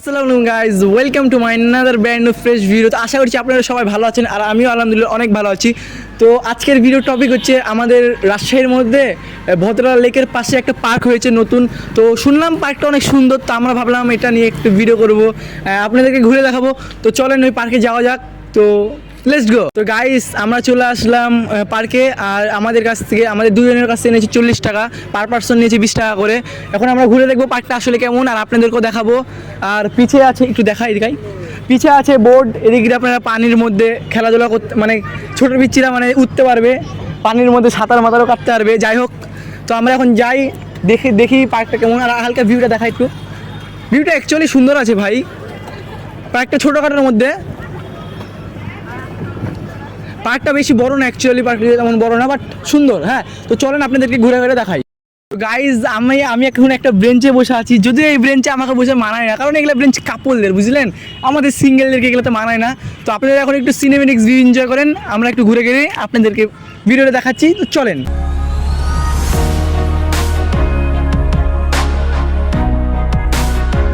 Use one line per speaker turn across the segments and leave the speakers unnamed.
আসসালামু guys, welcome to my another brand new fresh video. তো আশা করছি আপনারা সবাই ভালো আছেন আর আমিও আলহামদুলিল্লাহ অনেক ভালো আছি। তো আজকের ভিডিও টপিক হচ্ছে আমাদের রাজশাহীর মধ্যে ভদ্রা লেকের পাশে একটা পার্ক হয়েছে নতুন। তো শুনলাম পার্কটা অনেক সুন্দর, তো আমরা ভাবলাম এটা নিয়ে একটু ভিডিও করব, আপনাদেরকে ঘুরে দেখাবো। তো চলেন ওই পার্কে যাওয়া যাক। তো লেটস গো। তো গাইস আমরা চলে আসলাম পার্কে, আর আমাদের কাছ থেকে আমাদের দুজনের কাছ থেকে নিয়েছি 40 টাকা, পার পার্সন নিয়েছি 20 টাকা করে। এখন আমরা ঘুরে দেখবো পার্কটা আসলে কেমন, আর আপনাদেরকেও দেখাবো। আর পিছিয়ে আছে একটু দেখাই, পিছিয়ে আছে বোর্ড, এদিকে আপনারা পানির মধ্যে খেলাধুলা করতে, মানে ছোটো পিচ্ছিরা মানে উঠতে পারবে, পানির মধ্যে সাঁতার মাতারও কাটতে পারবে। যাই হোক, তো আমরা এখন যাই, দেখি পার্কটা কেমন। আর হালকা ভিউটা দেখাই একটু, ভিউটা অ্যাকচুয়ালি সুন্দর আছে ভাই। পার্কটা ছোটোখাটোর মধ্যে, পার্কটা বেশি বড় না, অ্যাকচুয়ালি পার্কটা তেমন বড় না, বাট সুন্দর। হ্যাঁ, তো চলেন আপনাদেরকে ঘুরে ঘুরে দেখাই। গাইজ আমি এখন একটা ব্রেঞ্চে বসে আছি, যদিও এই ব্রেঞ্চে আমাকে বসে মানায় না, কারণ এগুলো ব্রেঞ্চ কাপলদের, বুঝলেন, আমাদের সিঙ্গেলদেরকে এগুলোতে মানায় না। তো আপনারা এখন একটু সিনেমেটিক্স ভিউ এনজয় করেন, আমরা একটু ঘুরে ঘুরে আপনাদেরকে ভিডিওটা দেখাচ্ছি। তো চলেন।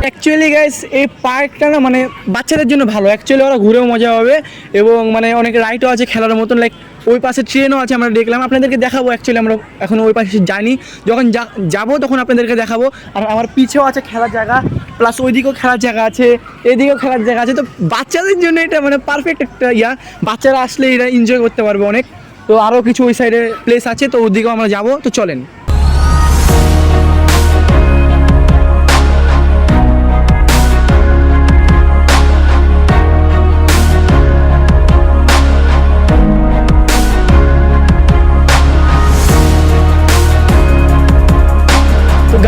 অ্যাকচুয়ালি গাইস এই পার্কটা না মানে বাচ্চাদের জন্য ভালো, অ্যাকচুয়ালি ওরা ঘুরেও মজা হবে, এবং মানে অনেক রাইডও আছে খেলার মতন, লাইক ওই পাশে ট্রেনও আছে, আমরা দেখলাম, আপনাদেরকে দেখাবো। অ্যাকচুয়ালি আমরা এখন ওই পাশে জানি, যখন যাবো তখন আপনাদেরকে দেখাবো। আর আমার পিছেও আছে খেলার জায়গা, প্লাস ওইদিকেও খেলার জায়গা আছে, এদিকেও খেলার জায়গা আছে। তো বাচ্চাদের জন্য এটা মানে পারফেক্ট একটা বাচ্চারা আসলে এটা এনজয় করতে পারবে অনেক। তো আরও কিছু ওই সাইডে প্লেস আছে, তো ওদিকেও আমরা যাবো। তো চলেন।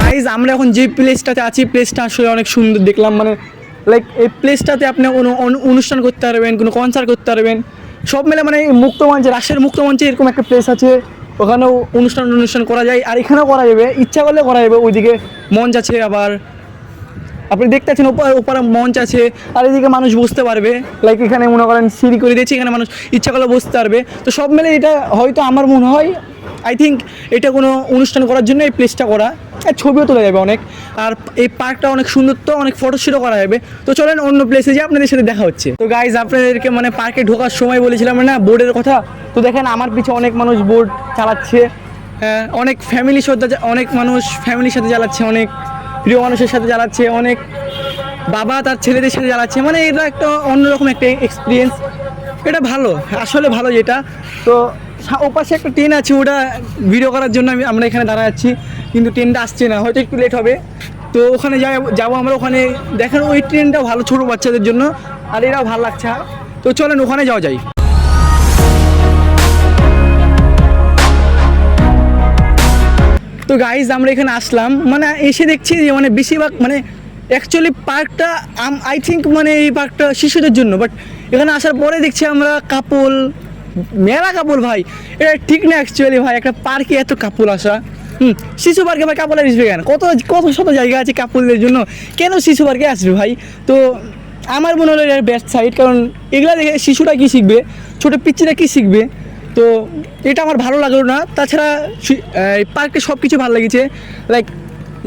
গাইজ আমরা এখন যে প্লেসটাতে আছি, প্লেসটা আসলে অনেক সুন্দর দেখলাম, মানে লাইক এই প্লেসটাতে আপনি কোনো অনুষ্ঠান করতে পারবেন, কোনো কনসার্ট করতে পারবেন, সব মিলে মানে মুক্ত মঞ্চে, রাজশাহীর মুক্ত মঞ্চে এরকম একটা প্লেস আছে, ওখানেও অনুষ্ঠান করা যায়, আর এখানেও করা যাবে, ইচ্ছা করলে করা যাবে। ওইদিকে মঞ্চ আছে, আবার আপনি দেখতে পাচ্ছেন ওপারে মঞ্চ আছে, আর এদিকে মানুষ বসতে পারবে, লাইক এখানে মনে করেন সিঁড়ি করে দিয়েছে, এখানে মানুষ ইচ্ছা করলে বসতে পারবে। তো সব মিলে এটা হয়তো আমার মনে হয়, আই থিঙ্ক এটা কোনো অনুষ্ঠান করার জন্য এই প্লেসটা করা, আর ছবিও তোলা যাবে অনেক। আর এই পার্কটা অনেক সুন্দর, তো অনেক ফটোশ্যুটও করা যাবে। তো চলেন অন্য প্লেসে যে আপনাদের সাথে দেখা হচ্ছে। তো গাইজ আপনাদেরকে মানে পার্কে ঢোকার সময় বলেছিলাম না বোর্ডের কথা, তো দেখেন আমার পিছনে অনেক মানুষ বোর্ড চালাচ্ছে, অনেক অনেক মানুষ ফ্যামিলির সাথে চালাচ্ছে, অনেক প্রিয় মানুষের সাথে চালাচ্ছে, অনেক বাবা তার ছেলেদের সাথে চালাচ্ছে, মানে এটা একটা অন্যরকম একটা এক্সপিরিয়েন্স। এটা ভালো, আসলে ভালো যেটা। তো ওপাশে একটা ট্রেন আছে, ওটা ভিডিও করার জন্য আমরা এখানে দাঁড়ায় আছি, কিন্তু ট্রেনটা আসছে না, হয়তো একটু লেট হবে। তো ওখানে যাবো আমরা, ওখানে দেখেন ওই ট্রেনটাও ভালো ছোটো বাচ্চাদের জন্য, আর এরাও ভালো লাগছে। তো চলেন ওখানে যাওয়া যায়। তো গাইজ আমরা এখানে আসলাম, মানে এসে দেখছি যে মানে বেশিরভাগ মানে অ্যাকচুয়ালি পার্কটা আই থিঙ্ক মানে এই পার্কটা শিশুদের জন্য, বাট এখানে আসার পরে দেখছি আমরা মেলা কাপল ভাই, এটা ঠিক না অ্যাকচুয়ালি ভাই, একটা পার্কে এত কাপল আসা। শিশু পার্কে ভাই কাপল আসবে কেন? কত শত জায়গা আছে কাপলদের জন্য, কেন শিশু পার্কে আসবে ভাই? তো আমার মনে হলো এর বেস্ট সাইড, কারণ এগুলা দেখে শিশুরা কী শিখবে, ছোটো পিচ্চিরা কী শিখবে। তো এটা আমার ভালো লাগলো না। তাছাড়া এই পার্কে সব কিছু ভালো লেগেছে, লাইক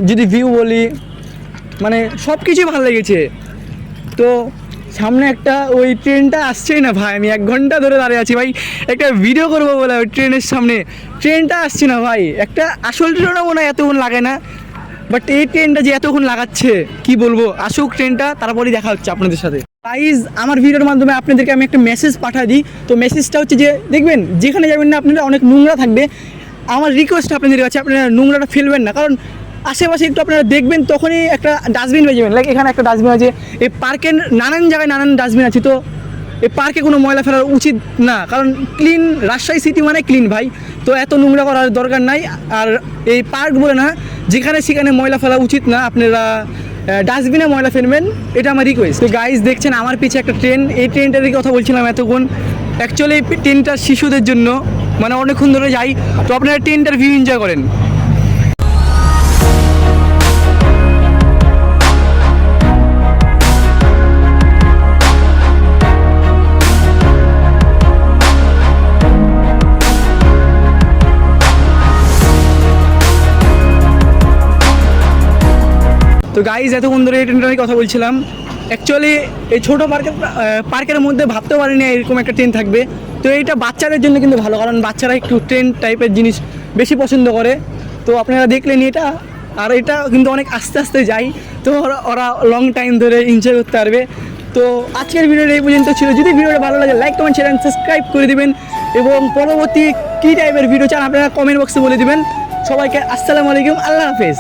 যদি ভিউ বলি, মানে সব কিছুই ভালো লেগেছে। তো সামনে একটা ওই ট্রেনটা আসছেই না ভাই, আমি 1 ঘন্টা ধরে দাঁড়িয়ে আছি ভাই, একটা ভিডিও করবো বলে ওই ট্রেনের সামনে, ট্রেনটা আসছে না ভাই। একটা আসল ট্রেনও মনে হয় এতক্ষণ লাগে না, বাট এই ট্রেনটা যে এতক্ষণ লাগাচ্ছে কি বলবো। আসুক ট্রেনটা, তারপরেই দেখা হচ্ছে আপনাদের সাথে। গাইজ আমার ভিডিওর মাধ্যমে আপনাদেরকে আমি একটা মেসেজ পাঠিয়ে দিই। তো মেসেজটা হচ্ছে যে দেখবেন যেখানে যাবেন না আপনারা অনেক নোংরা থাকবে, আমার রিকোয়েস্ট আপনাদের কাছে আপনারা নোংরাটা ফেলবেন না, কারণ আশেপাশে একটু আপনারা দেখবেন তখনই একটা ডাস্টবিন পেয়ে যাবেন। লাইক এখানে একটা ডাস্টবিন আছে, এই পার্কের নানান জায়গায় নানান ডাস্টবিন আছে। তো এই পার্কে কোনো ময়লা ফেলার উচিত না, কারণ ক্লিন, রাজশাহী সিটি মানে ক্লিন ভাই। তো এত নোংরা করার দরকার নাই। আর এই পার্ক বলে না, যেখানে সেখানে ময়লা ফেলা উচিত না, আপনারা ডাস্টবিনে ময়লা ফেলবেন, এটা আমার রিকোয়েস্ট। তো গাইজ দেখছেন আমার পিছে একটা ট্রেন, এই ট্রেনটার কথা বলছিলাম এতক্ষণ। অ্যাকচুয়ালি এই ট্রেনটা শিশুদের জন্য, মানে অনেকক্ষণ ধরে যাই। তো আপনারা ট্রেনটার ভিউ এনজয় করেন। তো গাইজ এতক্ষণ ধরে এই ট্রেনটার কথা বলছিলাম, অ্যাকচুয়ালি এই ছোটো পার্কের মধ্যে ভাবতে পারিনি এরকম একটা ট্রেন থাকবে। তো এইটা বাচ্চাদের জন্য কিন্তু ভালো, কারণ বাচ্চারা একটু ট্রেন টাইপের জিনিস বেশি পছন্দ করে। তো আপনারা দেখলেন এটা, আর এটা কিন্তু অনেক আস্তে আস্তে যায়, তো ওরা লং টাইম ধরে এনজয় করতে পারবে। তো আজকের ভিডিওটা এই পর্যন্ত ছিল। যদি ভিডিওটা ভালো লাগে লাইক কমেন্ট শেয়ার সাবস্ক্রাইব করে দিবেন, এবং পরবর্তী কী টাইপের ভিডিও চান আপনারা কমেন্ট বক্সে বলে দিবেন। সবাইকে আসসালামু আলাইকুম, আল্লাহ হাফেজ।